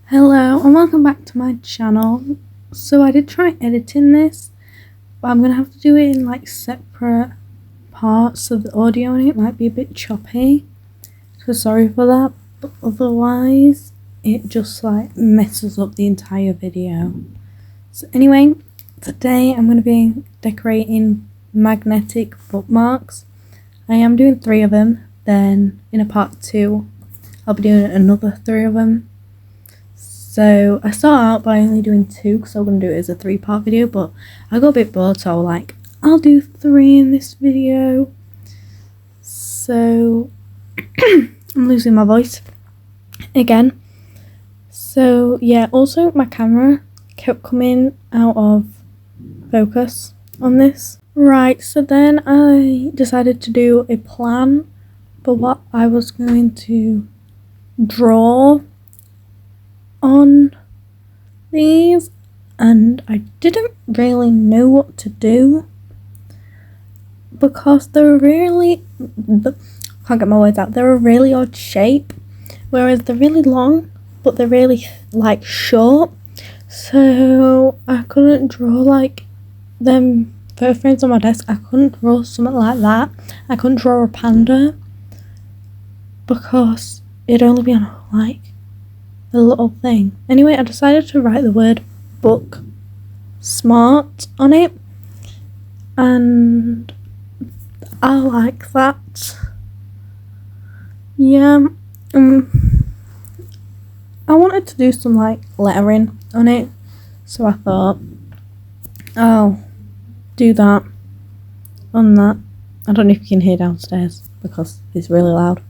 Hello and welcome back to my channel. So I did try editing this, but I'm gonna have to do it in like separate parts, so the audio on it might be a bit choppy. So sorry for that, but otherwise it just like messes up the entire video. So anyway, today I'm gonna be decorating magnetic bookmarks. I am doing 3 of them, then in a part 2 I'll be doing another 3 of them. So I start out by only doing 2 because I'm going to do it as a 3-part video, but I got a bit bored, so I was like, I'll do 3 in this video. So I'm losing my voice again. So yeah, also my camera kept coming out of focus on this. Right, so then I decided to do a plan for what I was going to draw on these, and I didn't really know what to do because they're really, can't get my words out, they're a really odd shape, whereas they're really long but they're really like short, so I couldn't draw like them photo frames on my desk. I couldn't draw something like that. I couldn't draw a panda because it'd only be on like a little thing. Anyway, I decided to write the word book smart on it, and I like that. Yeah, I wanted to do some like lettering on it, so I thought I'll do that on that. I don't know if you can hear downstairs because it's really loud.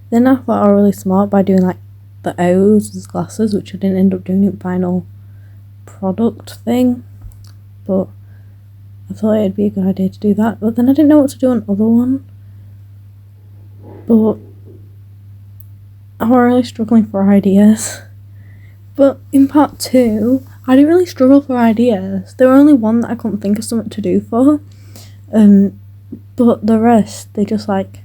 Then I thought I was really smart by doing like the O's as glasses, which I didn't end up doing in final product thing, but I thought it'd be a good idea to do that. But then I didn't know what to do on the other one, but I was really struggling for ideas. But in part 2 I didn't really struggle for ideas. There were only one that I couldn't think of something to do for, but the rest they just like,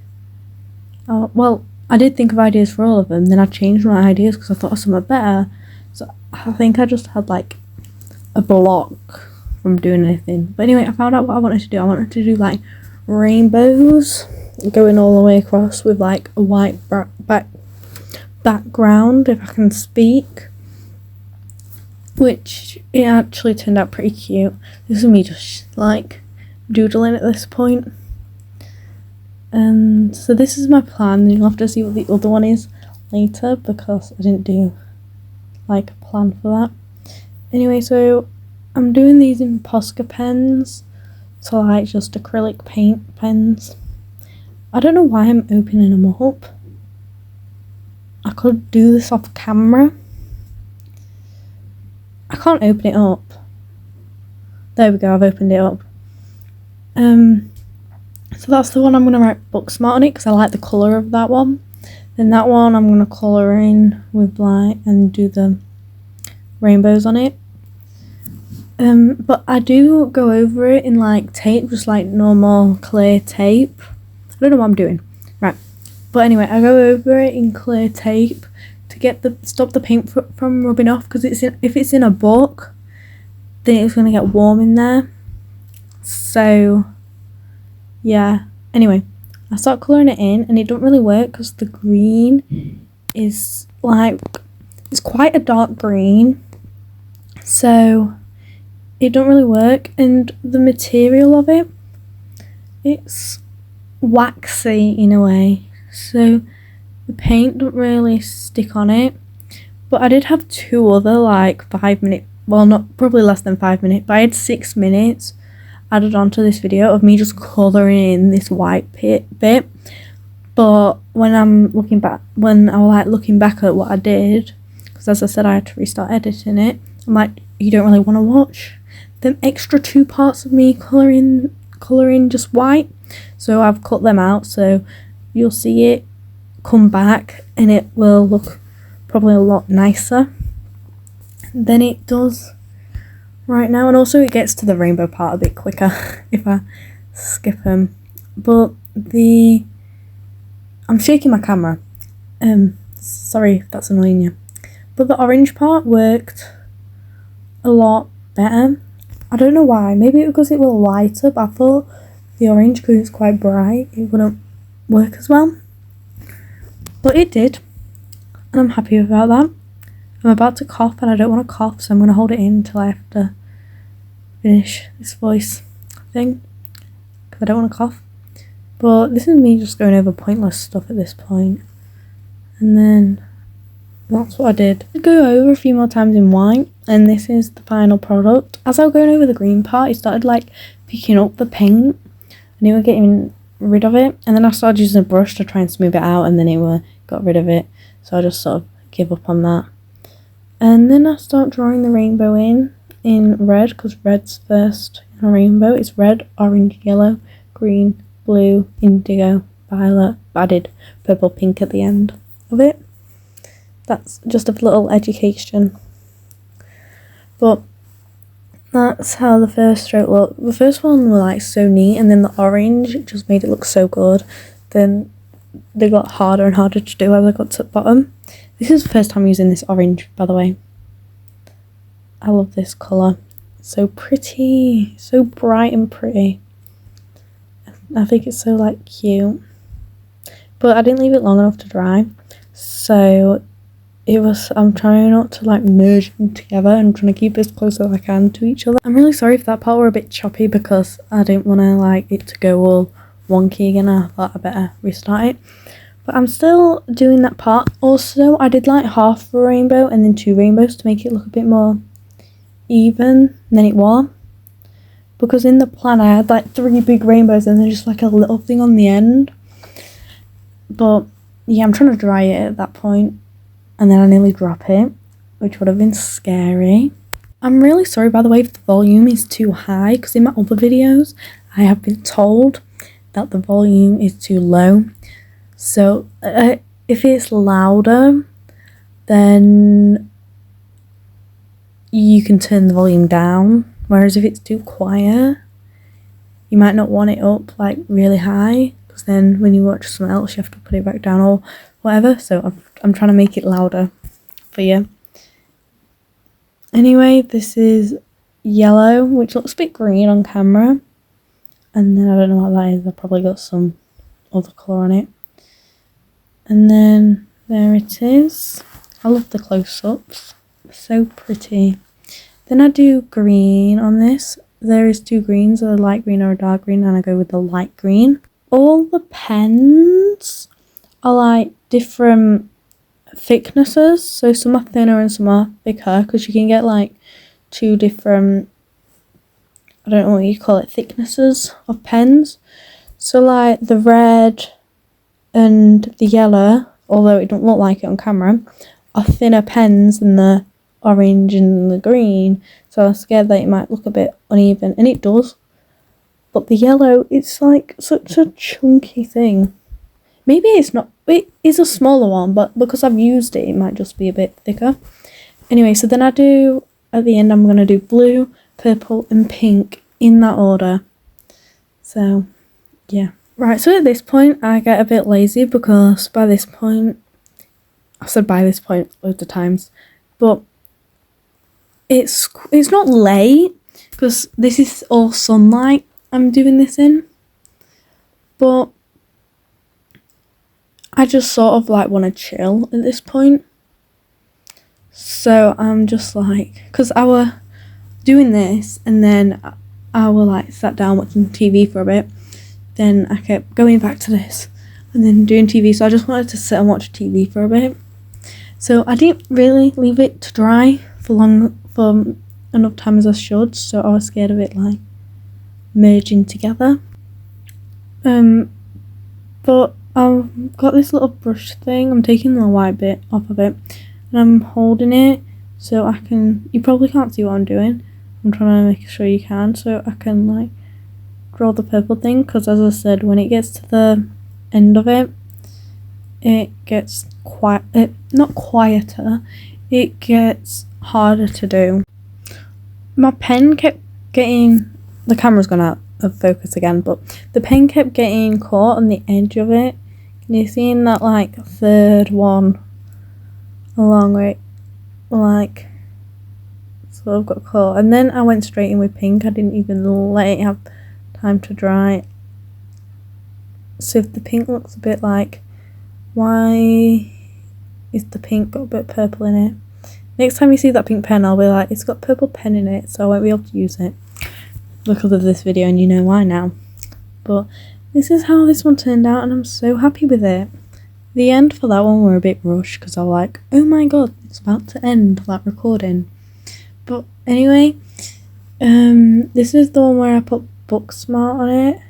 well, I did think of ideas for all of them, then I changed my ideas because I thought of something better. So I think I just had like a block from doing anything. But anyway, I found out what I wanted to do. I wanted to do like rainbows going all the way across with like a white background, if I can speak. Which it actually turned out pretty cute. This is me just like doodling at this point. And so this is my plan. You'll have to see what the other one is later because I didn't do like a plan for that. Anyway, so I'm doing these in Posca pens, so like just acrylic paint pens. I don't know why I'm opening them up. I could do this off camera. I can't open it up. There we go, I've opened it up. So that's the one I'm going to write book smart on it because I like the colour of that one. Then that one I'm going to colour in with like and do the rainbows on it. But I do go over it in like tape, just like normal clear tape. I don't know what I'm doing. Right. But anyway, I go over it in clear tape to get stop the paint from rubbing off, because if it's in a book then it's going to get warm in there. So yeah, anyway, I start colouring it in and it don't really work because the green is like, it's quite a dark green, so it don't really work. And the material of it, it's waxy in a way, so the paint don't really stick on it. But I did have 2 other like 5-minute, well, not probably less than 5 minutes, but I had 6 minutes added onto this video of me just colouring in this white bit. But when I'm looking back, when I was like looking back at what I did, because as I said I had to restart editing it, I'm like, you don't really want to watch them extra 2 parts of me colouring just white, so I've cut them out. So you'll see it come back and it will look probably a lot nicer than it does right now, and also it gets to the rainbow part a bit quicker if I skip them. But I'm shaking my camera, sorry if that's annoying you, but the orange part worked a lot better. I don't know why, maybe because it will light up. I thought the orange, because it's quite bright, it wouldn't work as well, but it did, and I'm happy about that. I'm about to cough and I don't want to cough, so I'm going to hold it in until I have to finish this voice thing, because I don't want to cough. But this is me just going over pointless stuff at this point, and then that's what I did. I go over a few more times in white, and this is the final product. As I was going over the green part, it started like picking up the paint, and it was getting rid of it, and then I started using a brush to try and smooth it out, and then it got rid of it, so I just sort of give up on that. And then I start drawing the rainbow in red, because red's first in a rainbow. It's red, orange, yellow, green, blue, indigo, violet. I did purple, pink at the end of it. That's just a little education. But that's how the first stroke looked. The first one was like so neat, and then the orange just made it look so good. Then they got harder and harder to do as I got to the bottom. This is the first time using this orange, by the way. I love this colour. It's so pretty, so bright and pretty. I think it's so like cute. But I didn't leave it long enough to dry, so I'm trying not to like merge them together and trying to keep as close as I can to each other. I'm really sorry if that part were a bit choppy, because I didn't want to like it to go all wonky again. I thought I better restart it. But I'm still doing that part. Also, I did like half a rainbow and then 2 rainbows to make it look a bit more even than it was. Because in the plan I had like 3 big rainbows and then just like a little thing on the end. But yeah, I'm trying to dry it at that point, and then I nearly drop it, which would have been scary. I'm really sorry, by the way, if the volume is too high, because in my other videos I have been told that the volume is too low. So if it's louder, then you can turn the volume down, whereas if it's too quiet, you might not want it up like really high, because then when you watch something else you have to put it back down or whatever. So I'm trying to make it louder for you. Anyway, this is yellow, which looks a bit green on camera, and then I don't know what that is. I probably got some other colour on it. And then there it is. I love the close-ups, so pretty. Then I do green on this. There is 2 greens, a light green or a dark green, and I go with the light green. All the pens are like different thicknesses, so some are thinner and some are thicker, because you can get like 2 different, I don't know what you call it, thicknesses of pens. So like the red and the yellow, although it don't look like it on camera, are thinner pens than the orange and the green, so I was scared that it might look a bit uneven, and it does. But the yellow, it's like such a chunky thing. Maybe it's not, it is a smaller one, but because I've used it, it might just be a bit thicker. Anyway, so then I do, at the end I'm going to do blue, purple and pink in that order. So yeah. Right, so at this point I get a bit lazy, because by this point, I've said by this point loads of times, but it's not late, because this is all sunlight I'm doing this in, but I just sort of like want to chill at this point. So I'm just like, because I were doing this and then I were like sat down watching TV for a bit, then I kept going back to this and then doing TV, so I just wanted to sit and watch TV for a bit. So I didn't really leave it to dry for enough time as I should, so I was scared of it like merging together. But I've got this little brush thing. I'm taking the white bit off of it and I'm holding it so I can, you probably can't see what I'm doing, I'm trying to make sure you can, so I can like draw the purple thing, because as I said, when it gets to the end of it, it gets not quieter, it gets harder to do. My pen kept getting, the camera's gone out of focus again, but the pen kept getting caught on the edge of it. Can you see in that like third one along it? like sort of got caught, and then I went straight in with pink. I didn't even let it have time to dry. So if the pink looks a bit like, why is the pink got a bit of purple in it? Next time you see that pink pen, I'll be like, it's got purple pen in it, so I won't be able to use it because of this video, and you know why now. But this is how this one turned out, and I'm so happy with it. The end for that one were a bit rushed because I was like, oh my god, it's about to end that recording. But anyway, this is the one where I put Booksmart on it.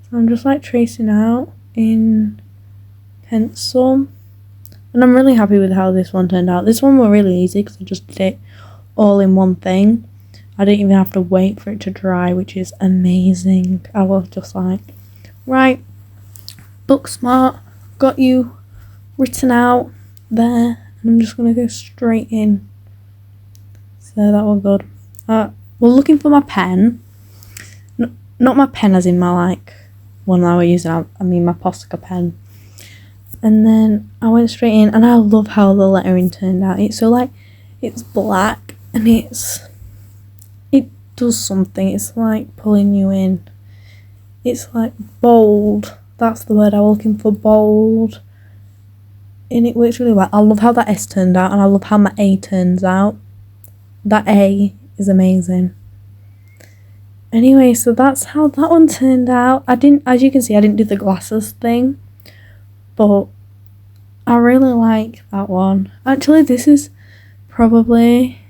So I'm just like tracing out in pencil. And I'm really happy with how this one turned out. This one was really easy because I just did it all in one thing. I didn't even have to wait for it to dry, which is amazing. I was just like, right, Booksmart, got you written out there. And I'm just going to go straight in. So that was good. We're looking for my pen. Not my pen as in my like one I was using, I mean my Posca pen. And then I went straight in, and I love how the lettering turned out. It's so like, it's black, and it does something. It's like pulling you in. It's like bold. That's the word I was looking for, bold. And it works really well. I love how that S turned out, and I love how my A turns out. That A is amazing. Anyway, so that's how that one turned out. As you can see, I didn't do the glasses thing. But I really like that one. Actually, this is probably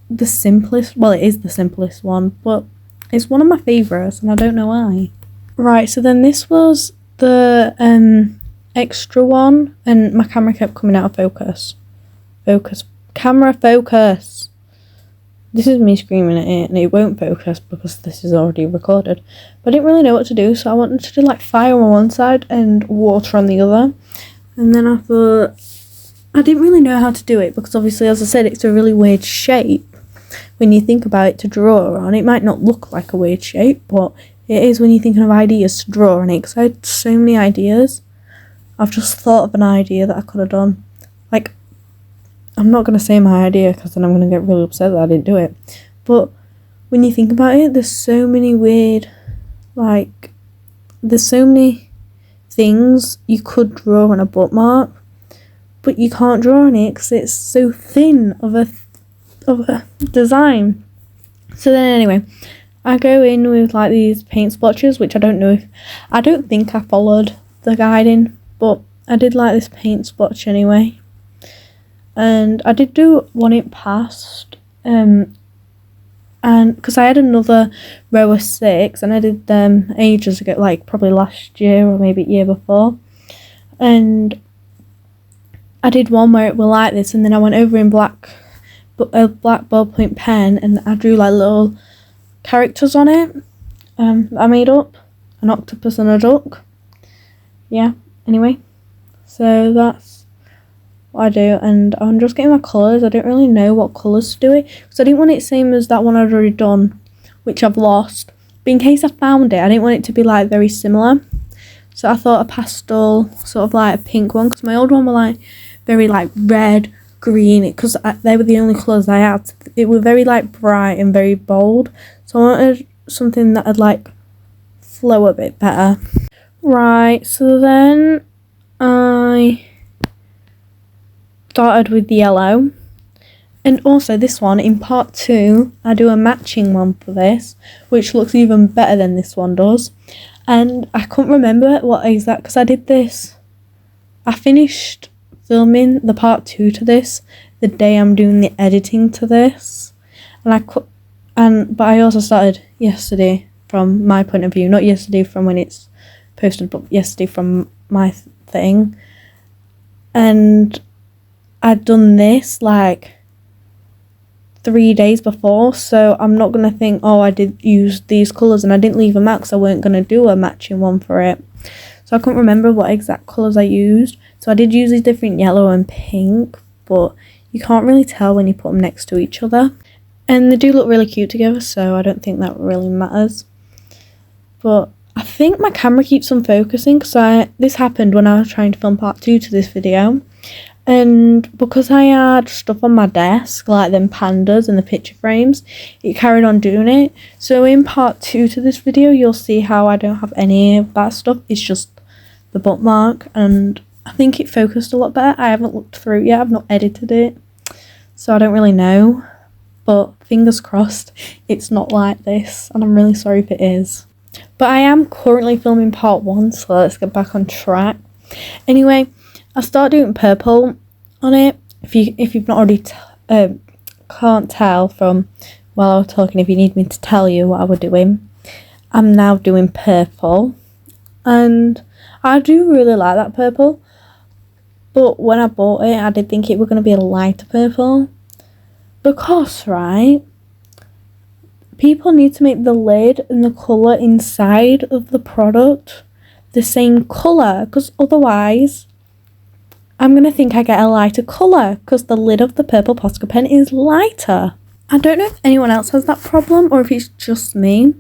the simplest. Well, it is the simplest one, but it's one of my favourites, and I don't know why. Right, so then this was the extra one, and my camera kept coming out of focus. Focus. Camera, focus. This is me screaming at it, and it won't focus because this is already recorded. But I didn't really know what to do, so I wanted to do like fire on one side and water on the other. And then I thought, I didn't really know how to do it because obviously, as I said, it's a really weird shape. When you think about it to draw on, it might not look like a weird shape, but it is when you're thinking of ideas to draw on it. Because I had so many ideas. I've just thought of an idea that I could have done. Like, I'm not going to say my idea because then I'm going to get really upset that I didn't do it. But when you think about it, there's so many weird, like, there's so many things you could draw on a bookmark, but you can't draw on it because it's so thin of a design. So then anyway, I go in with like these paint splotches, which I don't think I followed the guiding, but I did like this paint splotch anyway. And I did do one it past, and because I had another row of 6, and I did them ages ago, like probably last year or maybe year before, and I did one where it was like this, and then I went over in black ballpoint pen, and I drew like little characters on it. I made up an octopus and a duck. Yeah. Anyway, so that's what I do, and I'm just getting my colours. I don't really know what colours to do it because I didn't want it the same as that one I'd already done, which I've lost. But in case I found it, I didn't want it to be like very similar. So I thought a pastel, sort of like a pink one, because my old one were like very like red, green, because they were the only colours I had. It was very like bright and very bold. So I wanted something that would like flow a bit better. Right, so then I started with the yellow, and also this one in part 2 I do a matching one for this, which looks even better than this one does. And I couldn't remember what exact, because I finished filming the part 2 to this the day I'm doing the editing to this, but I also started yesterday from my point of view, not yesterday from when it's posted, but yesterday from my thing. And I'd done this like 3 days before, so I'm not going to think, oh, I did use these colours, and I didn't leave them out because I weren't going to do a matching one for it. So I couldn't remember what exact colours I used. So I did use these different yellow and pink, but you can't really tell when you put them next to each other. And they do look really cute together, so I don't think that really matters. But I think my camera keeps on focusing because this happened when I was trying to film part 2 to this video. And because I had stuff on my desk, like them pandas and the picture frames, it carried on doing it. So in part 2 to this video, you'll see how I don't have any of that stuff. It's just the bookmark, and I think it focused a lot better. I haven't looked through it yet. I've not edited it, so I don't really know. But fingers crossed it's not like this, and I'm really sorry if it is. But I am currently filming part 1, so let's get back on track. Anyway, I started doing purple on it. If you've not already can't tell from while I was talking, if you need me to tell you what I was doing, I'm now doing purple, and I do really like that purple. But when I bought it, I did think it was going to be a lighter purple, because right, people need to make the lid and the colour inside of the product the same colour, because otherwise I'm going to think I get a lighter colour, because the lid of the purple Posca pen is lighter. I don't know if anyone else has that problem or if it's just me.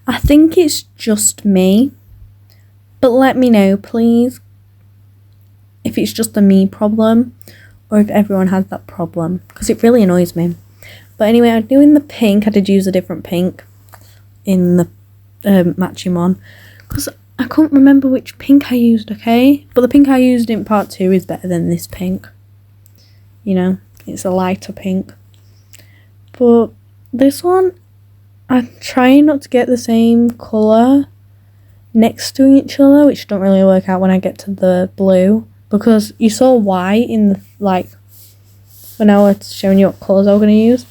I think it's just me, but let me know please if it's just a me problem or if everyone has that problem, because it really annoys me. But anyway, I'm doing the pink. I did use a different pink in the matching one, because I couldn't remember which pink I used, okay? But the pink I used in part 2 is better than this pink. You know, it's a lighter pink. But this one, I'm trying not to get the same colour next to each other, which don't really work out when I get to the blue. Because you saw white in the, like, when I was showing you what colours I was going to use.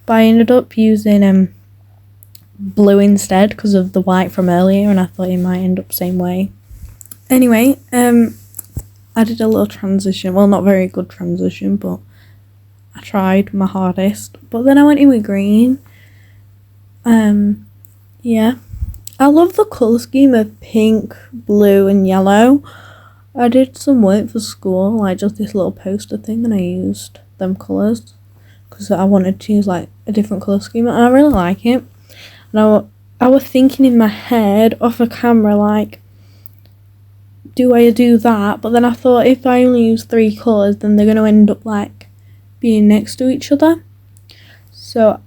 But I ended up using blue instead because of the white from earlier, and I thought it might end up the same way. Anyway, I did a little transition. Well, not very good transition, but I tried my hardest. But then I went in with green. Yeah. I love the colour scheme of pink, blue and yellow. I did some work for school, like just this little poster thing, and I used them colours because I wanted to use like a different colour scheme, and I really like it. And I was thinking in my head off a camera, like, do I do that? But then I thought if I only use 3 colours, then they're going to end up like being next to each other. So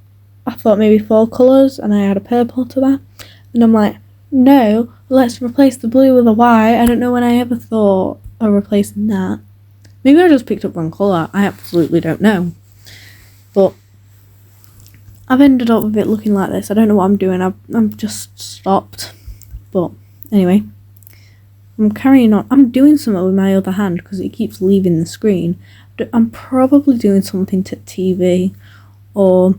I thought maybe 4 colours, and I add a purple to that. And I'm like, no, let's replace the blue with a white. I don't know when I ever thought of replacing that. Maybe I just picked up one colour. I absolutely don't know. But I've ended up with it looking like this. I don't know what I'm doing. I've just stopped. But anyway, I'm carrying on. I'm doing something with my other hand because it keeps leaving the screen. I'm probably doing something to TV or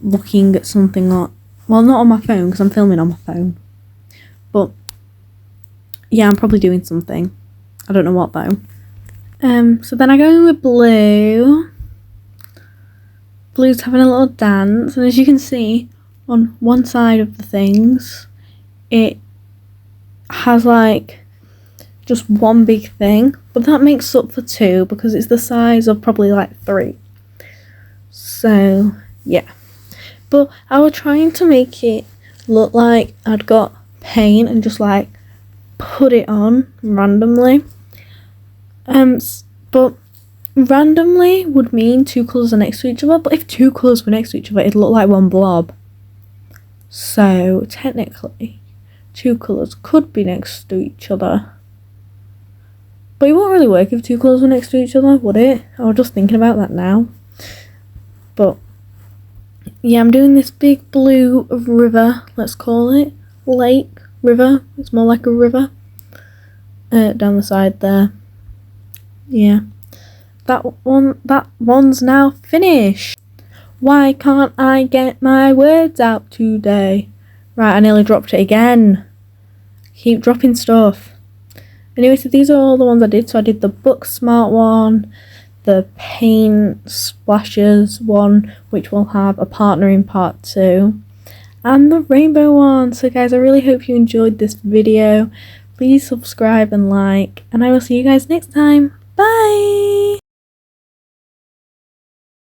looking at something on, well, not on my phone because I'm filming on my phone. But yeah, I'm probably doing something. I don't know what though. So then I go in with blue. Blue's having a little dance, and as you can see on one side of the things, it has like just one big thing, but that makes up for 2 because it's the size of probably like 3. So yeah, but I was trying to make it look like I'd got paint and just like put it on randomly. But randomly would mean 2 colours are next to each other, but if 2 colours were next to each other, it'd look like one blob. So technically 2 colours could be next to each other, but it won't really work if 2 colours were next to each other, would it? I was just thinking about that now. But yeah, I'm doing this big blue river, let's call it lake, river, it's more like a river, down the side there. Yeah, that one's now finished. Why can't I get my words out today? Right, I nearly dropped it again. Keep dropping stuff. Anyway, so these are all the ones I did. So I did the Book Smart one, the paint splashes one, which will have a partner in part 2, and the rainbow one. So guys, I really hope you enjoyed this video. Please subscribe and like, and I will see you guys next time. Bye!